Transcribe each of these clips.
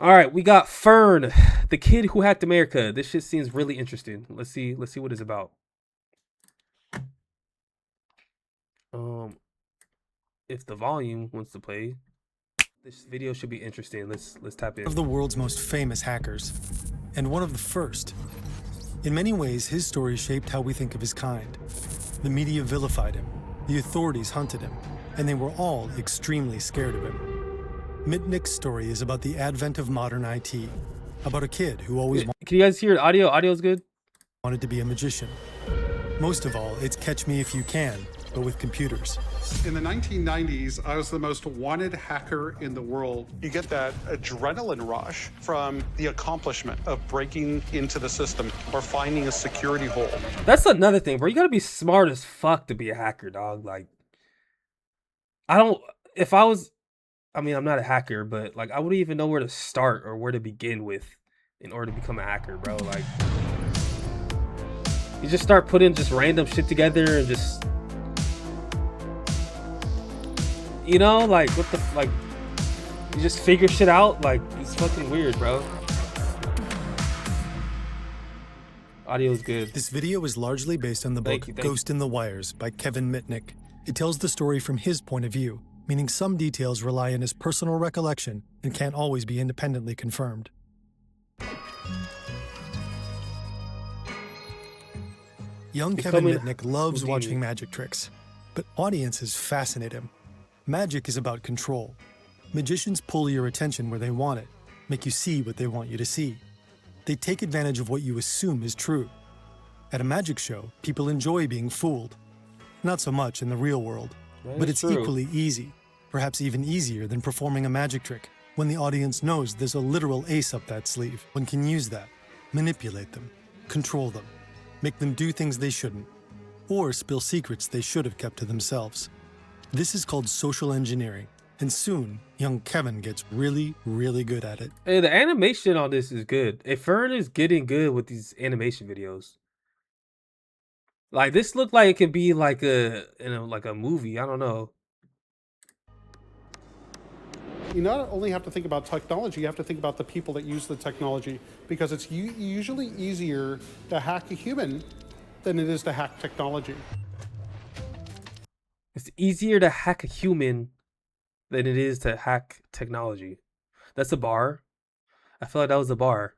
All right, we got Fern, the kid who hacked America. This shit seems really interesting. Let's see. Let's see what it's about. Um, if the volume wants to play, this video should be interesting. Let's tap in. One of the world's most famous hackers, and one of the first. In many ways, his story shaped how we think of his kind. The media vilified him, the authorities hunted him, and they were all extremely scared of him. Mitnick's story is about the advent of modern IT, about a kid who always Can you guys hear the audio? Audio's good? wanted to be a magician. Most of all, it's Catch Me If You Can, but with computers. In the 1990s, I was the most wanted hacker in the world. You get that adrenaline rush from the accomplishment of breaking into the system or finding a security hole. That's another thing, bro. You gotta be smart as fuck to be a hacker, dog. Like, if I was, I mean, I'm not a hacker, but like, I wouldn't even know where to start or where to begin with in order to become a hacker, bro. Like, you just start putting just random shit together and just, you know, like, what the, like, you just figure shit out. Like, it's fucking weird, bro. Audio's good. This video is largely based on the book Ghost in the Wires by Kevin Mitnick. It tells the story from his point of view, meaning some details rely on his personal recollection and can't always be independently confirmed. Young Kevin Mitnick loves watching magic tricks, but audiences fascinate him. Magic is about control. Magicians pull your attention where they want it, make you see what they want you to see. They take advantage of what you assume is true. At a magic show, people enjoy being fooled. Not so much in the real world, but it's equally easy, perhaps even easier than performing a magic trick when the audience knows there's a literal ace up that sleeve. One can use that, manipulate them, control them, make them do things they shouldn't, or spill secrets they should have kept to themselves. This is called social engineering, and soon, young Kevin gets really, really good at it. Hey, the animation on this is good. Hey, Fern is getting good with these animation videos. Like, this looked like it could be like like a movie. I don't know. You not only have to think about technology, you have to think about the people that use the technology, because it's usually easier to hack a human than it is to hack technology. It's easier to hack a human than it is to hack technology. That's a bar. I feel like that was a bar.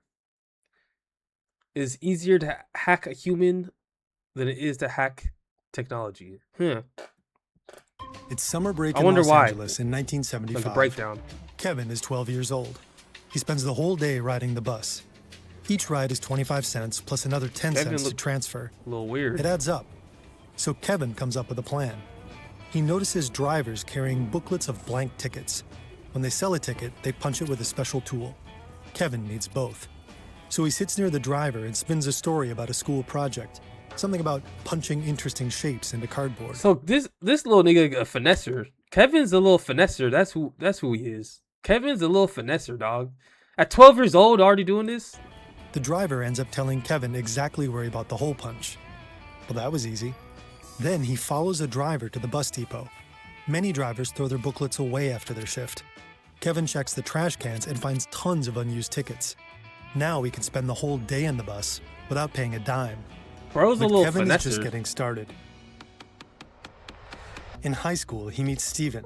It's easier to hack a human than it is to hack technology. It's summer break in Los Angeles in 1975. Like a breakdown. Kevin is 12 years old. He spends the whole day riding the bus. Each ride is 25 cents plus another 10 cents to transfer. A little weird. It adds up. So Kevin comes up with a plan. He notices drivers carrying booklets of blank tickets. When they sell a ticket, they punch it with a special tool. Kevin needs both. So he sits near the driver and spins a story about a school project. Something about punching interesting shapes into cardboard. So this little nigga a finesser. Kevin's a little finesser. That's who he is. Kevin's a little finesser, dog. At 12 years old, already doing this? The driver ends up telling Kevin exactly where he bought the hole punch. Well, that was easy. Then he follows a driver to the bus depot. Many drivers throw their booklets away after their shift. Kevin checks the trash cans and finds tons of unused tickets. Now he can spend the whole day in the bus without paying a dime. Bro's a little Kevin finesser. is just getting started. In high school, he meets Steven.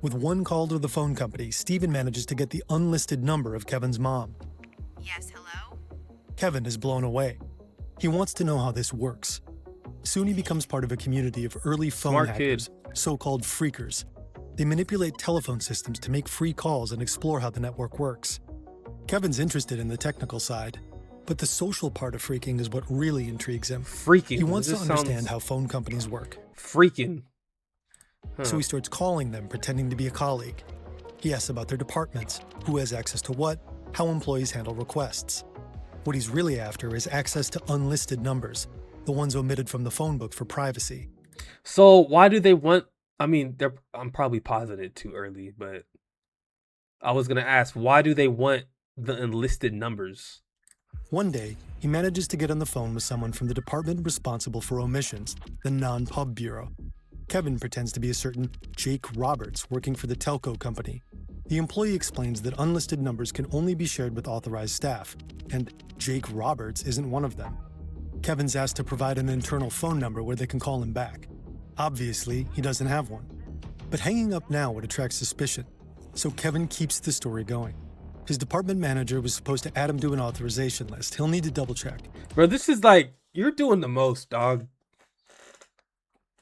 With one call to the phone company, Steven manages to get the unlisted number of Kevin's mom. Yes, hello? Kevin is blown away. He wants to know how this works. Soon he becomes part of a community of early phone hackers, so-called freakers. They manipulate telephone systems to make free calls and explore how the network works. Kevin's interested in the technical side, but the social part of freaking is what really intrigues him. Freaking. He wants to understand how phone companies work. Freaking. So he starts calling them, pretending to be a colleague. He asks about their departments, who has access to what, how employees handle requests. What he's really after is access to unlisted numbers, the ones omitted from the phone book for privacy. So why do they want, I mean, I'm probably positive too early, but I was going to ask, why do they want the unlisted numbers? One day, he manages to get on the phone with someone from the department responsible for omissions, the Non-Pub Bureau. Kevin pretends to be a certain Jake Roberts working for the telco company. The employee explains that unlisted numbers can only be shared with authorized staff, and Jake Roberts isn't one of them. Kevin's asked to provide an internal phone number where they can call him back. Obviously, he doesn't have one. But hanging up now would attract suspicion, so Kevin keeps the story going. His department manager was supposed to add him to an authorization list. He'll need to double check. Bro, this is like, you're doing the most, dog.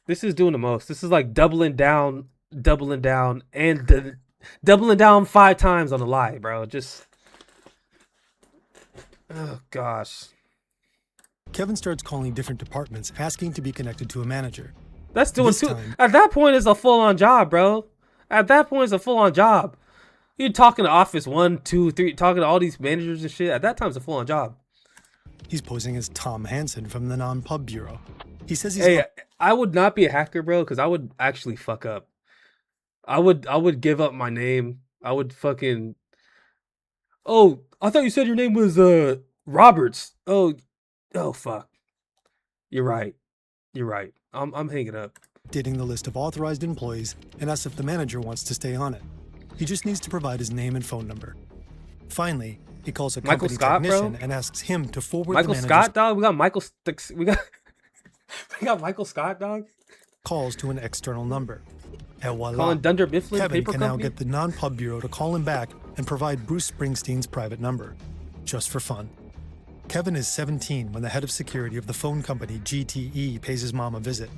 This is doing the most. This is like doubling down, and doubling down 5 times on the lie, bro. Just, oh gosh. Kevin starts calling different departments, asking to be connected to a manager. That's doing too. At that point, it's a full-on job, bro. At that point, it's a full-on job. You're talking to Office 1, 2, 3, talking to all these managers and shit. At that time, it's a full-on job. He's posing as Tom Hansen from the non-pub bureau. He says he's. Hey, I would not be a hacker, bro, because I would actually fuck up. I would give up my name. I would fucking. Oh, I thought you said your name was Roberts. Oh, fuck. You're right. I'm hanging up. Updating the list of authorized employees and asks if the manager wants to stay on it. He just needs to provide his name and phone number. Finally, he calls a company technician and asks him to forward Michael the Scott, dog. We got Michael. We got Michael Scott, dog. Calls to an external number. And voila, calling Dunder Mifflin Kevin Paper can Company? now get the non-pub bureau to call him back and provide Bruce Springsteen's private number, just for fun. Kevin is 17 when the head of security of the phone company GTE pays his mom a visit.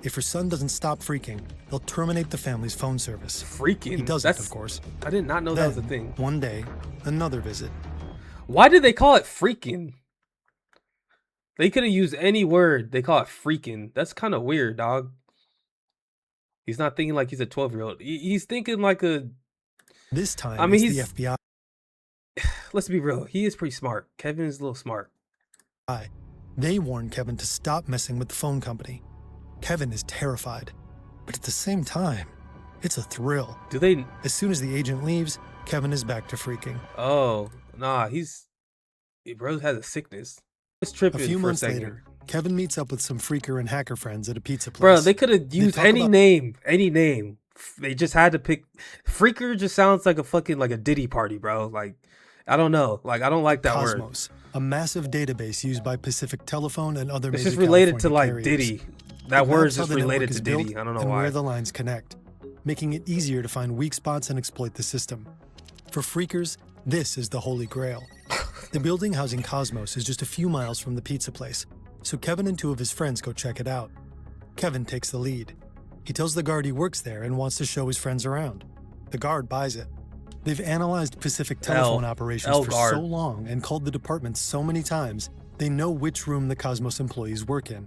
If her son doesn't stop freaking, they'll terminate the family's phone service. Freaking? He doesn't, of course. I did not know Then, that was a thing. One day, another visit. Why did they call it freaking? They could have used any word. They call it freaking. That's kind of weird, dog. He's not thinking like he's a 12-year-old. He's thinking like a... This time, it's the FBI. Let's be real. He is pretty smart. Kevin is a little smart. They warn Kevin to stop messing with the phone company. Kevin is terrified, but at the same time, it's a thrill. Do they? As soon as the agent leaves, Kevin is back to freaking. Oh, nah, bro has a sickness. It's tripping. A few months second. later, Kevin meets up with some freaker and hacker friends at a pizza place. Bro, they could have used any name. They just had to pick. Freaker just sounds like a fucking like a Diddy party, bro. Like, I don't know. Like, I don't like that word. Cosmos, a massive database used by Pacific Telephone and other It's major just related to California like carriers. Diddy. That word is How just the related network to is Diddy. built I don't know and why. where the lines connect, making it easier to find weak spots and exploit the system. For freakers, this is the holy grail. The building housing Cosmos is just a few miles from the pizza place, so Kevin and 2 of his friends go check it out. Kevin takes the lead. He tells the guard he works there and wants to show his friends around. The guard buys it. They've analyzed Pacific Telephone operations for so long and called the department so many times, they know which room the Cosmos employees work in.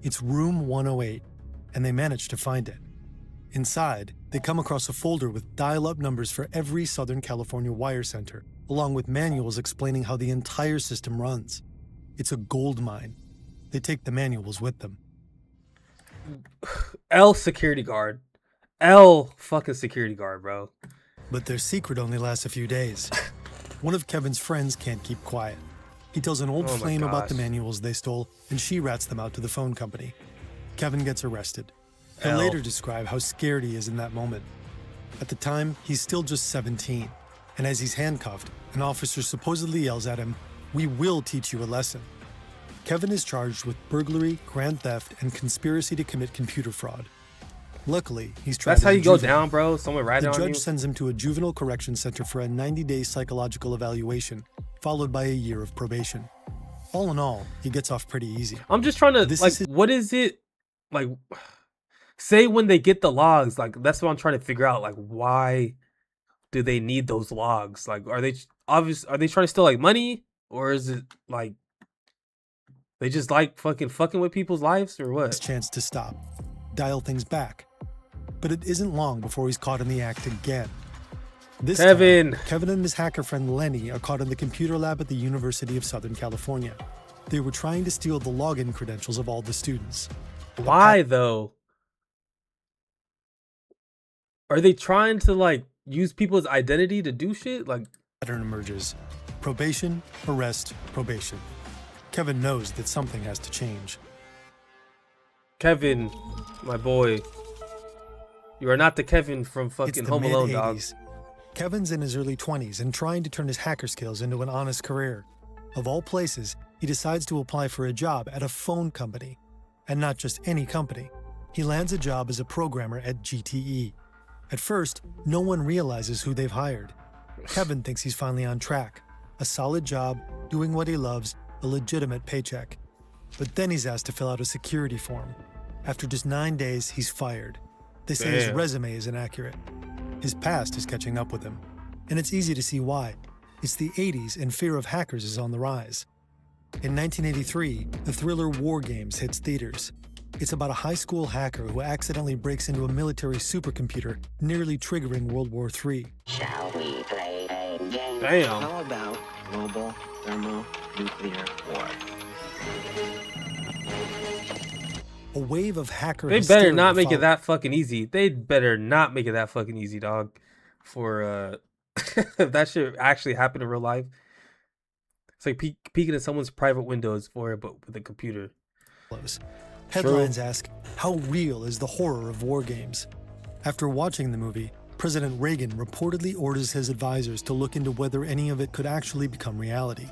It's room 108, and they manage to find it. Inside, they come across a folder with dial-up numbers for every Southern California wire center, along with manuals explaining how the entire system runs. It's a gold mine. They take the manuals with them. L security guard. L fucking security guard, bro. But their secret only lasts a few days. One of Kevin's friends can't keep quiet. He tells an old flame about the manuals they stole, and she rats them out to the phone company. Kevin gets arrested. He'll later describe how scared he is in that moment. At the time, he's still just 17, and as he's handcuffed, an officer supposedly yells at him, "We will teach you a lesson." Kevin is charged with burglary, grand theft, and conspiracy to commit computer fraud. Luckily, he's tried. That's how you go down, bro. Someone writing on you. The judge sends him to a juvenile correction center for a 90-day psychological evaluation, followed by a year of probation. All in all, he gets off pretty easy. I'm just trying to what is it like? Say when they get the logs, like that's what I'm trying to figure out. Like, why do they need those logs? Like, are they Are they trying to steal like money, or is it like they just like fucking with people's lives, or what? Chance to stop, dial things back, but it isn't long before he's caught in the act again. This time, Kevin and his hacker friend Lenny are caught in the computer lab at the University of Southern California. They were trying to steal the login credentials of all the students. Why though? Are they trying to like use people's identity to do shit? Like, pattern emerges. Probation, arrest, probation. Kevin knows that something has to change. Kevin, my boy, you are not the Kevin from fucking Home Alone, dog. Kevin's in his early 20s and trying to turn his hacker skills into an honest career. Of all places, he decides to apply for a job at a phone company. And not just any company. He lands a job as a programmer at GTE. At first, no one realizes who they've hired. Kevin thinks he's finally on track. A solid job, doing what he loves, a legitimate paycheck. But then he's asked to fill out a security form. After just 9 days, he's fired. They say his resume is inaccurate. His past is catching up with him. And it's easy to see why. It's the 80s and fear of hackers is on the rise. In 1983, the thriller War Games hits theaters. It's about a high school hacker who accidentally breaks into a military supercomputer, nearly triggering World War III. Shall we play a game? Damn. How about global thermonuclear war? A wave of hacker They better hysteria not make it followed. that fucking easy. They better not make it that fucking easy, dog. For if that shit actually happened in real life. It's like peeking at someone's private windows but with a computer. Headlines ask, how real is the horror of war games? After watching the movie, President Reagan reportedly orders his advisors to look into whether any of it could actually become reality.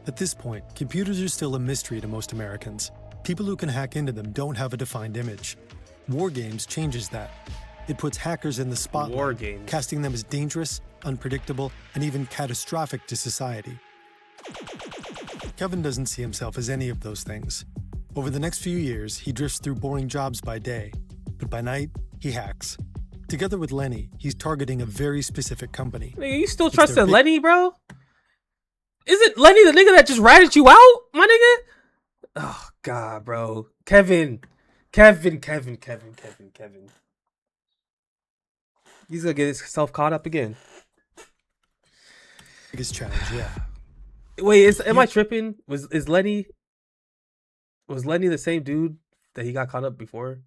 At this point, computers are still a mystery to most Americans. People who can hack into them don't have a defined image. War Games changes that. It puts hackers in the spotlight, War Games. casting them as dangerous, unpredictable, and even catastrophic to society. Kevin doesn't see himself as any of those things. Over the next few years, he drifts through boring jobs by day, but by night, he hacks. Together with Lenny, he's targeting a very specific company. Nigga, you still It's their trusting big- Lenny, bro? Isn't Lenny the nigga that just ratted you out, my nigga? Oh God, bro. Kevin. He's gonna get himself caught up again. Biggest challenge, yeah. Wait, am I tripping? Was Lenny the same dude that he got caught up before?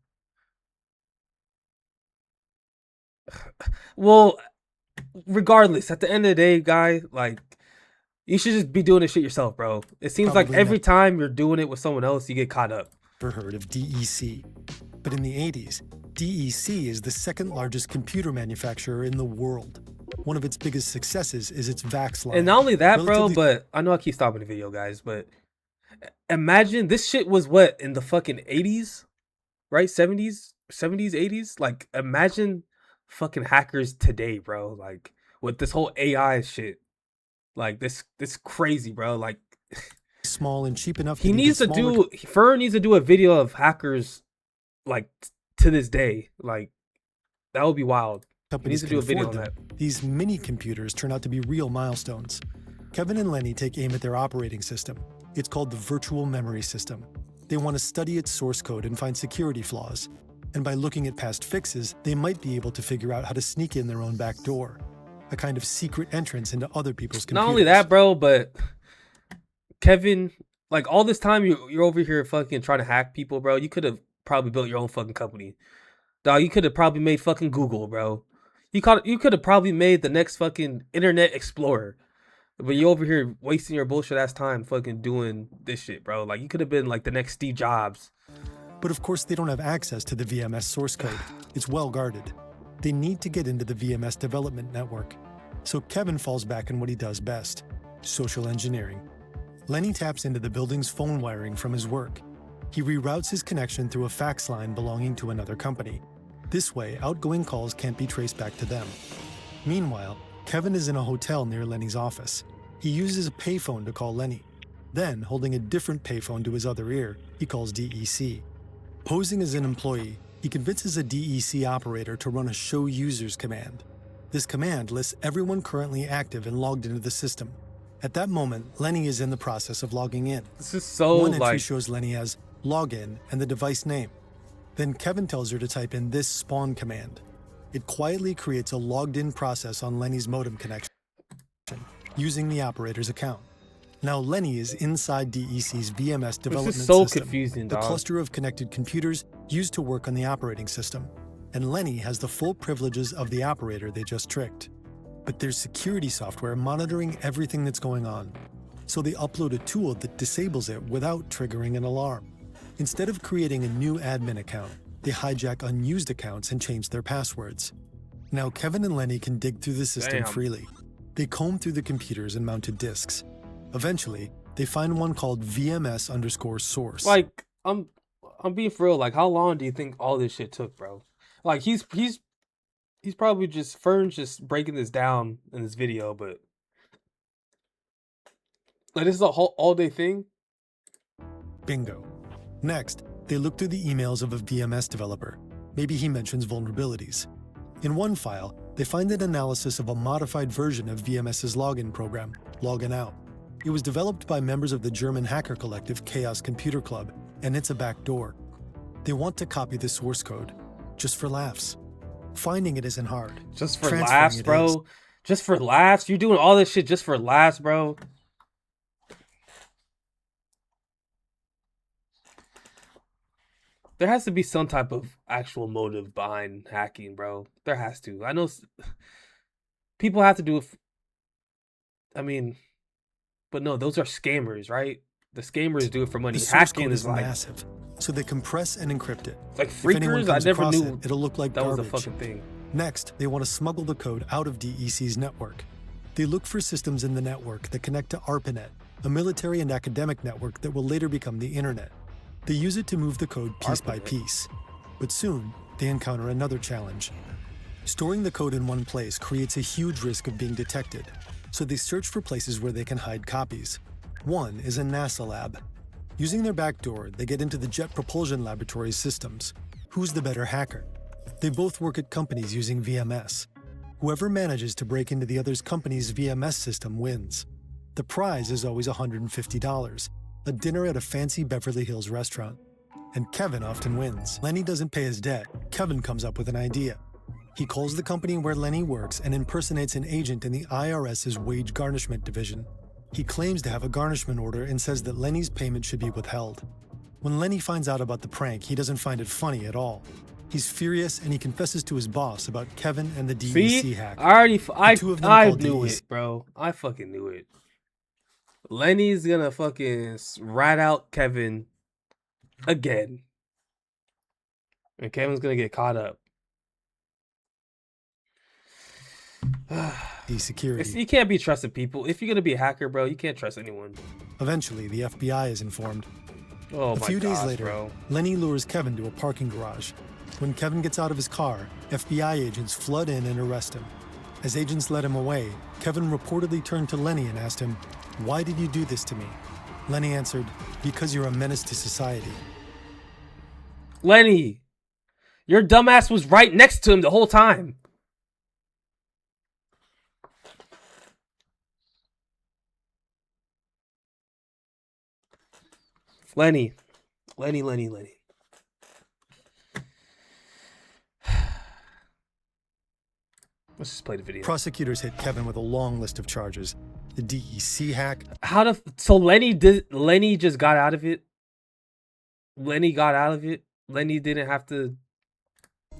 Well, regardless, at the end of the day, guy, like, you should just be doing this shit yourself, bro. It seems like Probably every not. time you're doing it with someone else, you get caught up. Ever heard of DEC? But in the 80s, DEC is the second largest computer manufacturer in the world. One of its biggest successes is its VAX line. And not only that, bro, Relatively- but I know I keep stopping the video, guys, but imagine this shit was what, in the fucking 80s, right? 70s, 80s? Like, imagine fucking hackers today, bro. Like, with this whole AI shit. Like, this crazy, bro. Like, small and cheap enough. Fur needs to smaller do a video of hackers, like, to this day. Like, that would be wild. He needs companies to can do a video afford on them. that. These mini computers turn out to be real milestones. Kevin and Lenny take aim at their operating system. It's called the virtual memory system. They want to study its source code and find security flaws. And by looking at past fixes, they might be able to figure out how to sneak in their own back door. A kind of secret entrance into other people's computers. Not only that, bro, but Kevin, like, all this time you're over here fucking trying to hack people, bro. You could have probably built your own fucking company. Dog, you could have probably made fucking Google, bro. You could have probably made the next fucking Internet Explorer. But you over here wasting your bullshit ass time fucking doing this shit, bro. Like, you could have been like the next Steve Jobs. But of course, they don't have access to the VMS source code. It's well guarded. They need to get into the VMS development network. So Kevin falls back on what he does best, social engineering. Lenny taps into the building's phone wiring from his work. He reroutes his connection through a fax line belonging to another company. This way, outgoing calls can't be traced back to them. Meanwhile, Kevin is in a hotel near Lenny's office. He uses a payphone to call Lenny. Then, holding a different payphone to his other ear, he calls DEC. Posing as an employee, he convinces a DEC operator to run a show users command. This command lists everyone currently active and logged into the system. At that moment, Lenny is in the process of logging in. This is so, One entry like, shows Lenny as login and the device name. Then Kevin tells her to type in this spawn command. It quietly creates a logged-in process on Lenny's modem connection using the operator's account. Now Lenny is inside DEC's VMS development so system, confusing, the dog. cluster of connected computers used to work on the operating system. And Lenny has the full privileges of the operator they just tricked. But there's security software monitoring everything that's going on. So they upload a tool that disables it without triggering an alarm. Instead of creating a new admin account, they hijack unused accounts and change their passwords. Now Kevin and Lenny can dig through the system Damn. freely. They comb through the computers and mounted disks. Eventually, they find one called VMS_source. Like, I'm being for real. Like, how long do you think all this shit took, bro? Like, he's probably just Fern's just breaking this down in this video, but like, this is a whole all day thing. Bingo. Next, they look through the emails of a VMS developer. Maybe he mentions vulnerabilities. In one file, they find an analysis of a modified version of VMS's login program, Login Out. It was developed by members of the German hacker collective Chaos Computer Club, and it's a backdoor. They want to copy the source code, just for laughs. Finding it isn't hard. Just for Transferring laughs, it bro. is. Just for laughs. You're doing all this shit just for laughs, bro. There has to be some type of actual motive behind hacking, bro. There has to. I know people have to do it. I mean, but no, those are scammers, right? The scammers do it for money. The source Hacking code is is like massive, so they compress and encrypt it. like If anyone freakers. I comes never across knew it, it'll look like that was garbage. a fucking thing. Next, they want to smuggle the code out of DEC's network. They look for systems in the network that connect to ARPANET, a military and academic network that will later become the internet. They use it to move the code piece by ARPANET. piece. But soon, they encounter another challenge. Storing the code in one place creates a huge risk of being detected, so they search for places where they can hide copies. One is a NASA lab. Using their backdoor, they get into the Jet Propulsion Laboratory's systems. Who's the better hacker? They both work at companies using VMS. Whoever manages to break into the other's company's VMS system wins. The prize is always $150, a dinner at a fancy Beverly Hills restaurant. And Kevin often wins. Lenny doesn't pay his debt. Kevin comes up with an idea. He calls the company where Lenny works and impersonates an agent in the IRS's wage garnishment division. He claims to have a garnishment order and says that Lenny's payment should be withheld. When Lenny finds out about the prank, he doesn't find it funny at all. He's furious and he confesses to his boss about Kevin and the DEC See, hack. I two of them I called knew DEC. it, bro. I fucking knew it. Lenny's gonna fucking rat out Kevin again, and Kevin's gonna get caught up. Security. You can't be trusting people. If you're gonna be a hacker, bro, you can't trust anyone. Eventually, the FBI is informed. Oh A my few days gosh, later, bro. Lenny lures Kevin to a parking garage. When Kevin gets out of his car, FBI agents flood in and arrest him. As agents led him away, Kevin reportedly turned to Lenny and asked him, "Why did you do this to me?" Lenny answered, "Because you're a menace to society." Lenny, your dumbass was right next to him the whole time. Lenny. Let's just play the video. Prosecutors hit Kevin with a long list of charges. The DEC hack, So Lenny just got out of it? Lenny got out of it? Lenny didn't have to...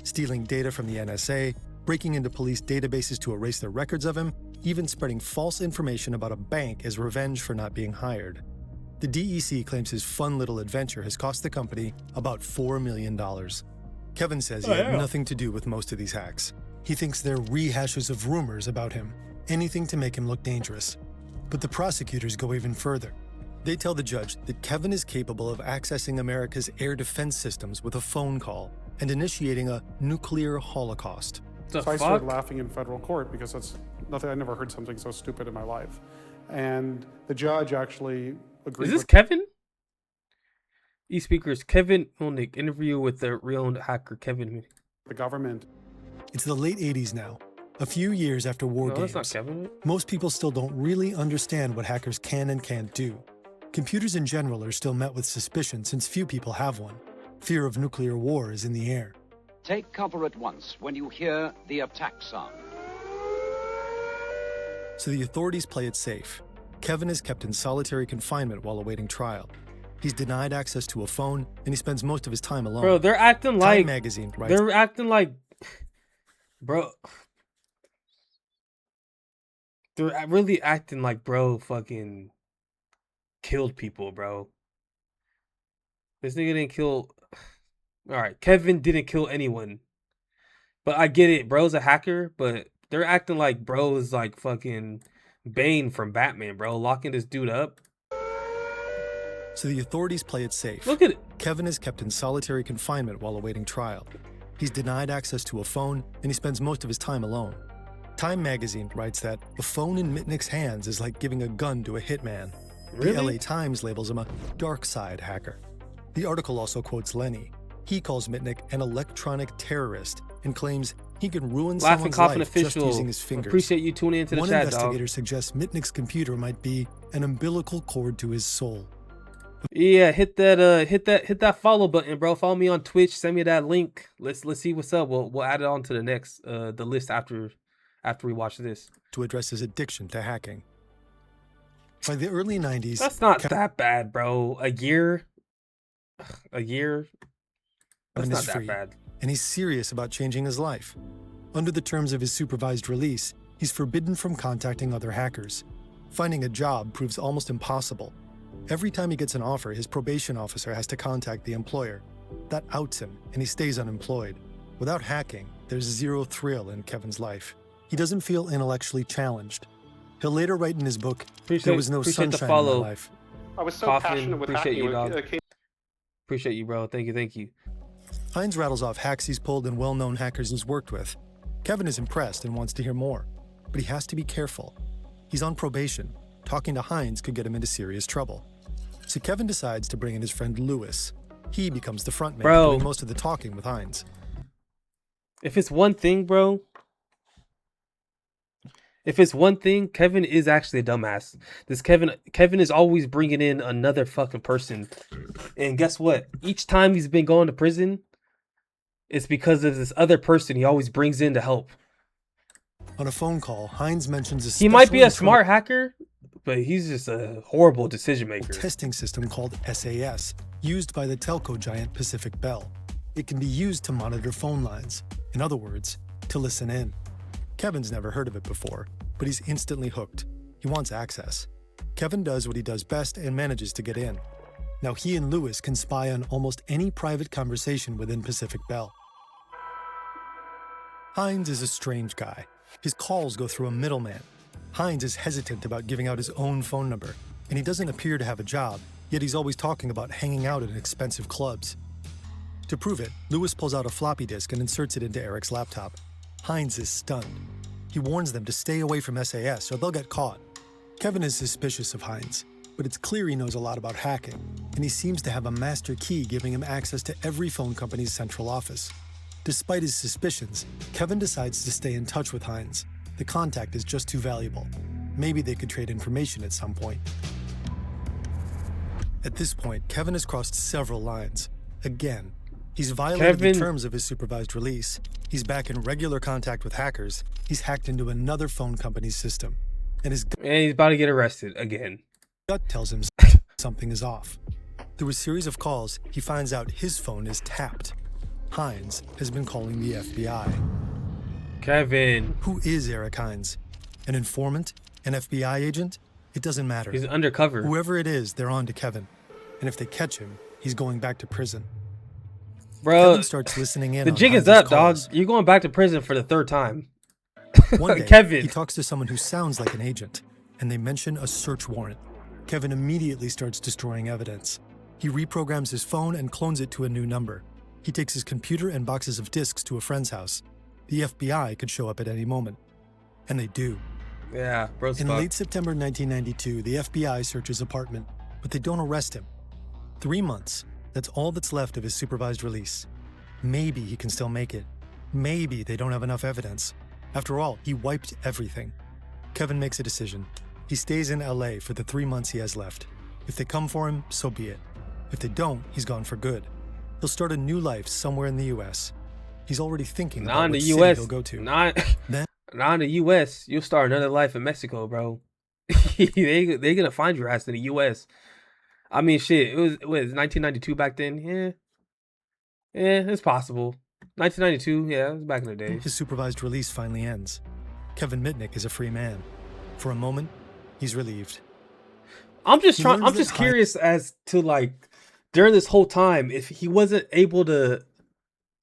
stealing data from the NSA, breaking into police databases to erase their records of him, even spreading false information about a bank as revenge for not being hired. The DEC claims his fun little adventure has cost the company about $4 million. Kevin says he had nothing to do with most of these hacks. He thinks they're rehashes of rumors about him, anything to make him look dangerous. But the prosecutors go even further. They tell the judge that Kevin is capable of accessing America's air defense systems with a phone call and initiating a nuclear holocaust. The So I fuck? started laughing in federal court because that's nothing. I never heard something so stupid in my life. And the judge actually agreed. Is this with Kevin? E-speakers, Kevin Honig, interview with the real hacker Kevin. the government. It's the late 80s now, a few years after war No, that's games. not Kevin. Most people still don't really understand what hackers can and can't do. Computers in general are still met with suspicion since few people have one. Fear of nuclear war is in the air. Take cover at once when you hear the attack sound. So the authorities play it safe. Kevin is kept in solitary confinement while awaiting trial. He's denied access to a phone, and he spends most of his time alone. Bro, they're acting Time like... magazine writes, They're acting like... Bro... They're really acting like bro fucking killed people, bro. This nigga didn't kill... Alright, Kevin didn't kill anyone. But I get it, bro's a hacker, but they're acting like bro's like fucking Bane from Batman, bro, locking this dude up. So the authorities play it safe. Look at it. Kevin is kept in solitary confinement while awaiting trial. He's denied access to a phone, and he spends most of his time alone. Time magazine writes that a phone in Mitnick's hands is like giving a gun to a hitman. Really? The LA Times labels him a dark side hacker. The article also quotes Lenny. He calls Mitnick an electronic terrorist and claims he can ruin Laughing someone's Coffin life official. just using his fingers. Appreciate you tuning into the One chat, investigator dog. suggests Mitnick's computer might be an umbilical cord to his soul. Yeah, hit that follow button, bro. Follow me on Twitch. Send me that link. Let's see what's up. We'll add it on to the next the list after we watch this. To address his addiction to hacking. By the early 90s, That's not that bad, bro. A year. That's not that bad. And he's serious about changing his life. Under the terms of his supervised release, he's forbidden from contacting other hackers. Finding a job proves almost impossible. Every time he gets an offer, his probation officer has to contact the employer. That outs him, and he stays unemployed. Without hacking, there's zero thrill in Kevin's life. He doesn't feel intellectually challenged. He'll later write in his book, "There was no sunshine in my life." I was so Coffin, passionate with appreciate hacking. you, dog. It came Appreciate you, bro. Thank you. Hines rattles off hacks he's pulled and well-known hackers he's worked with. Kevin is impressed and wants to hear more, but he has to be careful. He's on probation. Talking to Hines could get him into serious trouble. So Kevin decides to bring in his friend Lewis. He becomes the front man, Bro. doing most of the talking with Hines. If it's one thing, bro. If it's one thing, Kevin is actually a dumbass. Kevin is always bringing in another fucking person. And guess what? Each time he's been going to prison, it's because of this other person he always brings in to help. On a phone call, Hines mentions He might be a smart hacker, but he's just a horrible decision maker. testing system called SAS, used by the telco giant Pacific Bell. It can be used to monitor phone lines. In other words, to listen in. Kevin's never heard of it before, but he's instantly hooked. He wants access. Kevin does what he does best and manages to get in. Now he and Lewis can spy on almost any private conversation within Pacific Bell. Hines is a strange guy. His calls go through a middleman. Hines is hesitant about giving out his own phone number, and he doesn't appear to have a job, yet he's always talking about hanging out at expensive clubs. To prove it, Lewis pulls out a floppy disk and inserts it into Eric's laptop. Hines is stunned. He warns them to stay away from SAS or they'll get caught. Kevin is suspicious of Hines, but it's clear he knows a lot about hacking, and he seems to have a master key giving him access to every phone company's central office. Despite his suspicions, Kevin decides to stay in touch with Hines. The contact is just too valuable. Maybe they could trade information at some point. At this point, Kevin has crossed several lines. Again, he's violated the terms of his supervised release. He's back in regular contact with hackers. He's hacked into another phone company's system. And he's about to get arrested again. Gut tells him something is off. Through a series of calls, he finds out his phone is tapped. Hines has been calling the FBI. Kevin. Who is Eric Hines? An informant? An FBI agent? It doesn't matter. He's undercover. Whoever it is, they're on to Kevin. And if they catch him, he's going back to prison. Bro, Kevin starts listening in. The on jig is Hines' up, calls. dog. You're going back to prison for the third time. One day, Kevin. he talks to someone who sounds like an agent, and they mention a search warrant. Kevin immediately starts destroying evidence. He reprograms his phone and clones it to a new number. He takes his computer and boxes of disks to a friend's house. The FBI could show up at any moment. And they do. Yeah, bro's In fucked. late September 1992, the FBI searches his apartment, but they don't arrest him. 3 months. That's all that's left of his supervised release. Maybe he can still make it. Maybe they don't have enough evidence. After all, he wiped everything. Kevin makes a decision. He stays in LA for the 3 months he has left. If they come for him, so be it. If they don't, he's gone for good. He'll start a new life somewhere in the US. He's already thinking about which city he'll go to. Not in the US. You'll start another life in Mexico, bro. They're gonna find your ass in the US. I mean, shit. It was 1992 back then. Yeah, it's possible. 1992. Yeah, it was back in the day. His supervised release finally ends. Kevin Mitnick is a free man. For a moment, he's relieved. I'm just curious as to, like, during this whole time, if he wasn't able to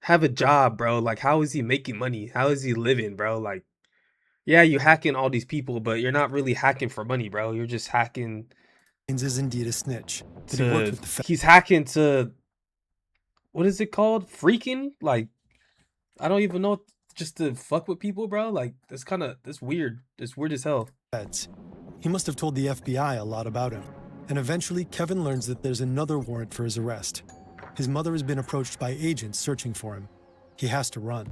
have a job, bro. Like, how is he making money? How is he living, bro? Like, yeah, you hacking all these people, but you're not really hacking for money, bro. You're just hacking Is indeed a snitch. That he worked to. with the He's hacking to. What is it called? Freaking? Like, I don't even know. Just to fuck with people, bro. Like, that's weird. It's weird as hell. feds. He must have told the FBI a lot about him. And eventually, Kevin learns that there's another warrant for his arrest. His mother has been approached by agents searching for him. He has to run.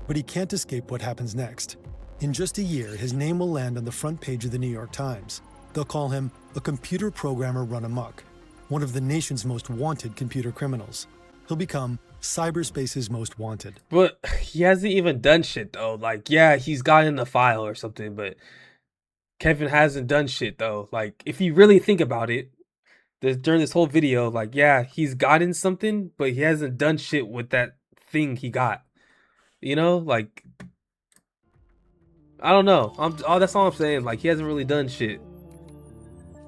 But he can't escape what happens next. In just a year, his name will land on the front page of the New York Times. They'll call him a computer programmer run amok, one of the nation's most wanted computer criminals. He'll become cyberspace's most wanted. But he hasn't even done shit, though. Like, yeah, he's gotten a file or something, but Kevin hasn't done shit, though. Like, if you really think about it, during this whole video, like, yeah, he's gotten something, but he hasn't done shit with that thing he got. You know, like, I don't know. That's all I'm saying. Like, he hasn't really done shit.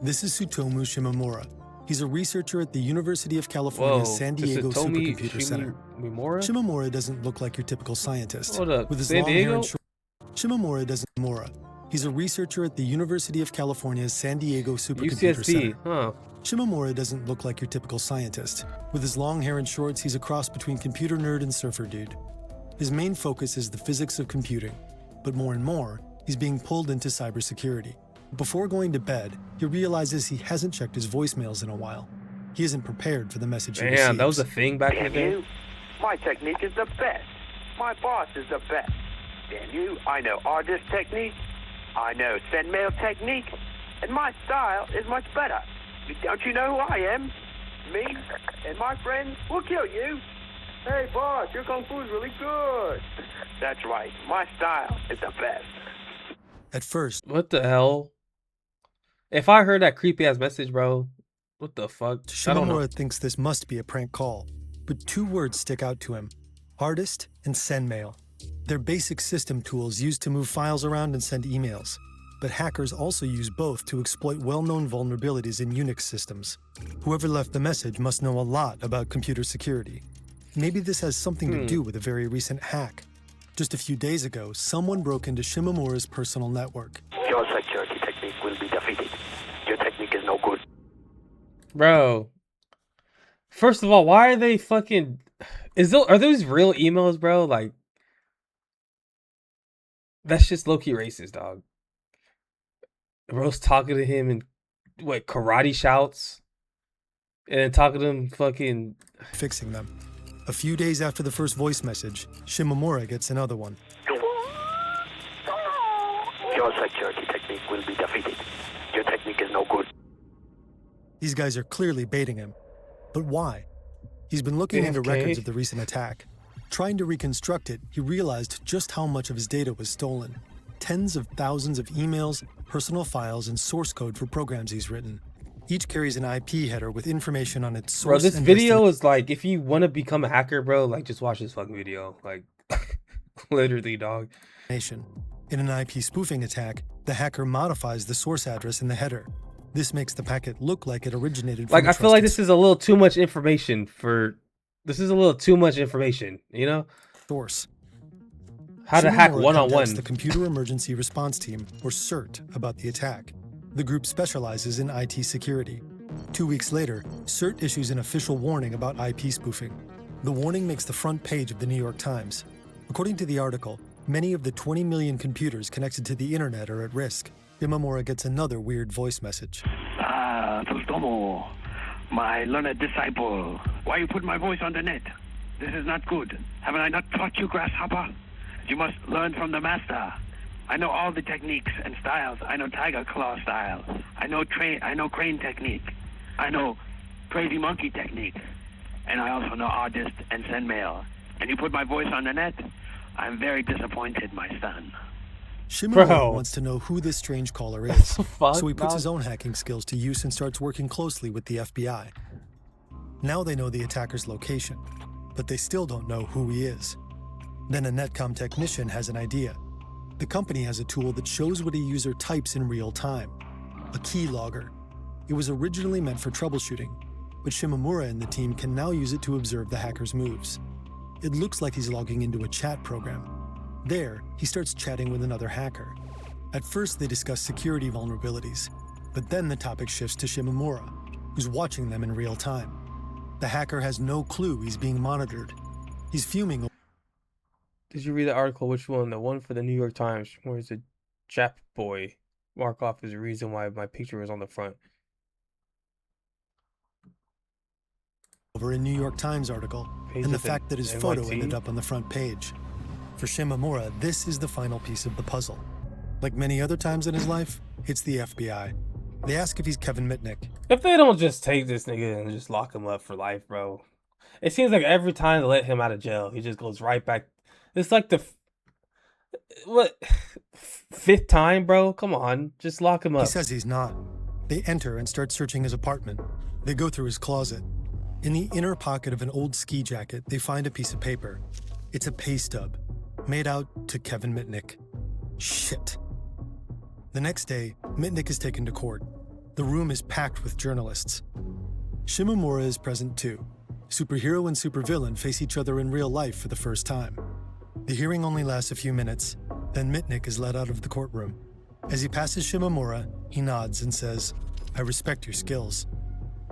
This is Tsutomu Shimomura. He's a researcher at the University of California's San Diego Supercomputer Center. Shimomura doesn't look like your typical scientist. Hold up, with his San long Diego? hair and Shimomura doesn't. He's a researcher at the University of California's San Diego Supercomputer UCSD, Center. huh? Shimomura doesn't look like your typical scientist. With his long hair and shorts, he's a cross between computer nerd and surfer dude. His main focus is the physics of computing, but more and more, he's being pulled into cybersecurity. Before going to bed, he realizes he hasn't checked his voicemails in a while. He isn't prepared for the message he receives. Damn, that was a thing back in the day. My technique is the best. My boss is the best. Damn you, I know artist technique. I know send mail technique. And my style is much better. Don't you know who I am? Me and my friends will kill you. Hey, boss, your kung fu is really good. That's right. My style is the best. At first, what the hell? If I heard that creepy ass message, bro, what the fuck? Shimomura thinks this must be a prank call, but two words stick out to him: artist and send mail. They're basic system tools used to move files around and send emails. But hackers also use both to exploit well-known vulnerabilities in Unix systems. Whoever left the message must know a lot about computer security. Maybe this has something to do with a very recent hack. Just a few days ago, someone broke into Shimomura's personal network. Your security technique will be defeated. Your technique is no good. Bro, first of all, why are they fucking... Are those real emails, bro? Like, that's just low-key racist, dog. Bro's talking to him in, what, karate shouts? And then talking to him fucking... fixing them. A few days after the first voice message, Shimomura gets another one. Your security technique will be defeated. Your technique is no good. These guys are clearly baiting him. But why? He's been looking into records of the recent attack. Trying to reconstruct it, he realized just how much of his data was stolen. Tens of thousands of emails, personal files, and source code for programs he's written. Each carries an IP header with information on its source. Bro, this video is like, if you want to become a hacker, bro, like, just watch this fucking video. Like, literally, dog. In an IP spoofing attack, the hacker modifies the source address in the header. This makes the packet look like it originated from I feel like this is a little too much information for... This is a little too much information, you know? Source. How to hack one-on-one. The Computer Emergency Response Team, or CERT, about the attack. The group specializes in IT security. 2 weeks later, CERT issues an official warning about IP spoofing. The warning makes the front page of the New York Times. According to the article, many of the 20 million computers connected to the internet are at risk. Shimomura gets another weird voice message. Tsutomu, my learned disciple. Why you put my voice on the net? This is not good. Haven't I not taught you, grasshopper? You must learn from the master. I know all the techniques and styles. I know tiger claw style. I know crane technique. I know crazy monkey technique. And I also know artist and send mail. And you put my voice on the net? I'm very disappointed, my son. Shimomura wants to know who this strange caller is. So he puts his own hacking skills to use and starts working closely with the FBI. Now they know the attacker's location, but they still don't know who he is. Then a netcom technician has an idea. The company has a tool that shows what a user types in real time, a keylogger. It was originally meant for troubleshooting, but Shimomura and the team can now use it to observe the hacker's moves. It looks like he's logging into a chat program. There, he starts chatting with another hacker. At first, they discuss security vulnerabilities, but then the topic shifts to Shimomura, who's watching them in real time. The hacker has no clue he's being monitored. He's fuming. Did you read the article? Which one? The one for the New York Times, where it's a Jap boy. Markov is the reason why my picture was on the front. Over a New York Times article, and the fact that his photo ended up on the front page. For Shimomura, this is the final piece of the puzzle. Like many other times in his life, it's the FBI. They ask if he's Kevin Mitnick. If they don't just take this nigga and just lock him up for life, bro. It seems like every time they let him out of jail, he just goes right back. It's like the fifth time, bro? Come on, just lock him up. He says he's not. They enter and start searching his apartment. They go through his closet. In the inner pocket of an old ski jacket, they find a piece of paper. It's a pay stub, made out to Kevin Mitnick. Shit. The next day, Mitnick is taken to court. The room is packed with journalists. Shimomura is present too. Superhero and supervillain face each other in real life for the first time. The hearing only lasts a few minutes, then Mitnick is led out of the courtroom. As he passes Shimomura, he nods and says, "I respect your skills."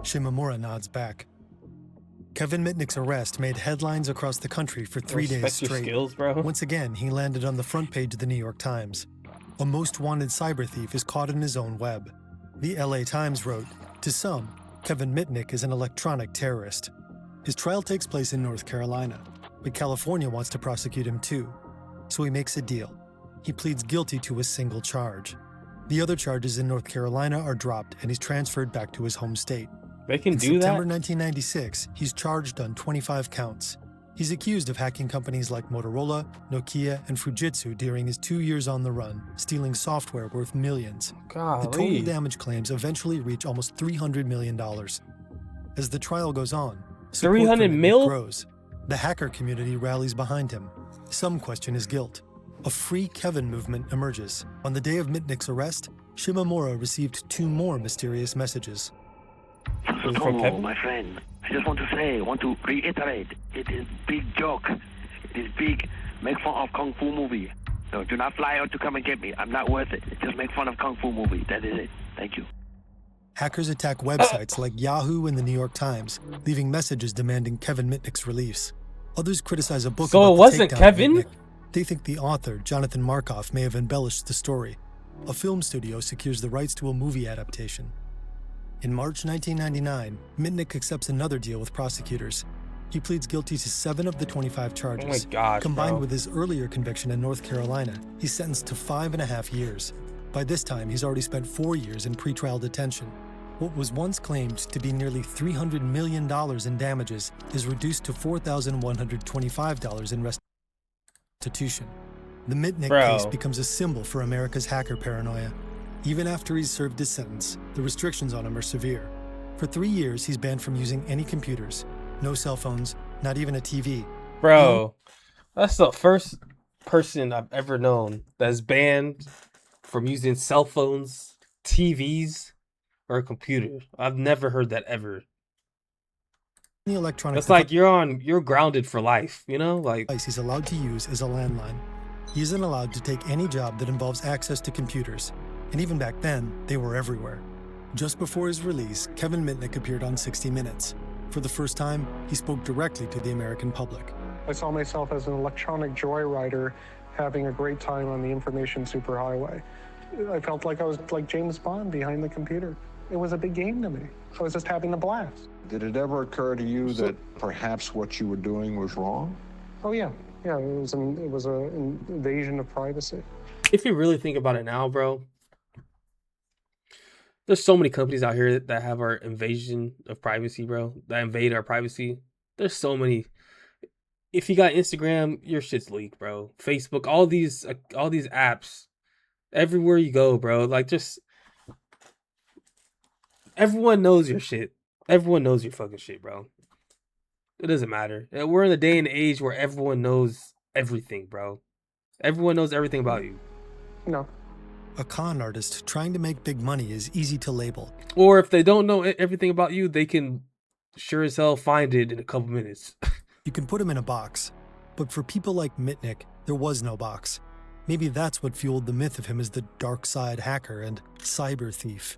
Shimomura nods back. Kevin Mitnick's arrest made headlines across the country for 3 days straight. Skills, bro. Once again, he landed on the front page of the New York Times. A most wanted cyber thief is caught in his own web. The LA Times wrote, "To some, Kevin Mitnick is an electronic terrorist." His trial takes place in North Carolina, but California wants to prosecute him too. So he makes a deal. He pleads guilty to a single charge. The other charges in North Carolina are dropped and he's transferred back to his home state. They can In do September that? 1996, he's charged on 25 counts. He's accused of hacking companies like Motorola, Nokia, and Fujitsu during his 2 years on the run, stealing software worth millions. Golly. The total damage claims eventually reach almost $300 million. As the trial goes on, support 300 for Mitnick mil? grows. The hacker community rallies behind him. Some question his guilt. A Free Kevin movement emerges. On the day of Mitnick's arrest, Shimomura received 2 more mysterious messages. Was it from Kevin? My friend, I just want to reiterate, it is big joke. It is big, make fun of Kung Fu movie. No, do not fly out to come and get me. I'm not worth it. Just make fun of Kung Fu movie. That is it. Thank you. Hackers attack websites like Yahoo and the New York Times, leaving messages demanding Kevin Mitnick's release. Others criticize a book So about it wasn't the takedown of Kevin? Mitnick. They think the author, Jonathan Markoff, may have embellished the story. A film studio secures the rights to a movie adaptation. In March 1999, Mitnick accepts another deal with prosecutors. He pleads guilty to 7 of the 25 charges. Oh my gosh, Combined bro. with his earlier conviction in North Carolina, he's sentenced to 5.5 years. By this time, he's already spent 4 years in pretrial detention. What was once claimed to be nearly $300 million in damages is reduced to $4,125 in restitution. The Mitnick case becomes a symbol for America's hacker paranoia. Even after he's served his sentence, the restrictions on him are severe. For 3 years, he's banned from using any computers. No cell phones, not even a TV. Bro, that's the first person I've ever known that's banned from using cell phones, TVs, or a computer. I've never heard that ever. The electronic It's like you're grounded for life, you know? Like device he's allowed to use is a landline. He isn't allowed to take any job that involves access to computers. And even back then, they were everywhere. Just before his release, Kevin Mitnick appeared on 60 Minutes. For the first time, he spoke directly to the American public. I saw myself as an electronic joyrider having a great time on the information superhighway. I felt like I was like James Bond behind the computer. It was a big game to me. I was just having a blast. Did it ever occur to you that perhaps what you were doing was wrong? Oh yeah, yeah. It was an invasion of privacy. if you really think about it now, bro, there's so many companies out here that have our invasion of privacy, bro, that invade our privacy. There's so many. If you got Instagram, your shit's leaked, bro. Facebook, all these apps, everywhere you go, bro. Like, just everyone knows your shit. Everyone knows your fucking shit, bro. It doesn't matter. We're in the day and age where everyone knows everything, bro. Everyone knows everything about you. No. A con artist trying to make big money is easy to label. Or if they don't know everything about you, they can sure as hell find it in a couple minutes. You can put him in a box, But for people like Mitnick, there was no box. Maybe that's what fueled the myth of him as the dark side hacker and cyber thief.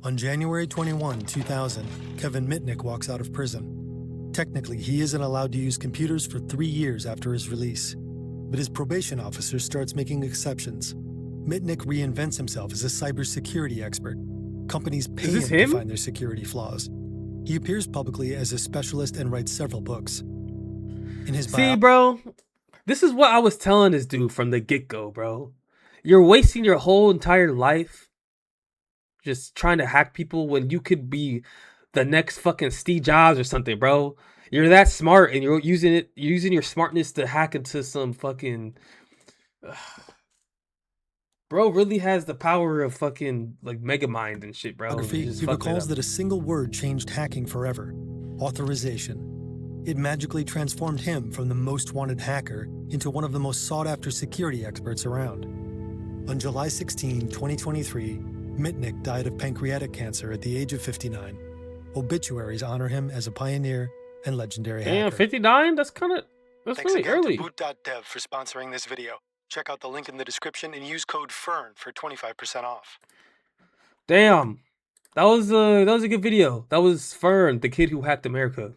On January 21, 2000, Kevin Mitnick walks out of prison. Technically, he isn't allowed to use computers for 3 years after his release. But his probation officer starts making exceptions. Mitnick reinvents himself as a cybersecurity expert. Companies pay him to find their security flaws. He appears publicly as a specialist and writes several books. In his bro, this is what I was telling this dude from the get-go, bro. You're wasting your whole entire life just trying to hack people when you could be the next fucking Steve Jobs or something, bro. You're that smart and you're using your smartness to hack into some fucking bro really has the power of fucking like Megamind and shit, bro. He recalls that a single word changed hacking forever. Authorization. It magically transformed him from the most wanted hacker into one of the most sought-after security experts around. On July 16, 2023, Mitnick died of pancreatic cancer at the age of 59. Obituaries honor him as a pioneer and legendary hacker. Damn, 59? That's really early. Thanks again to Boot.dev for sponsoring this video. Check out the link in the description and use code FERN for 25% off. Damn. That was a good video. That was Fern, the kid who hacked America.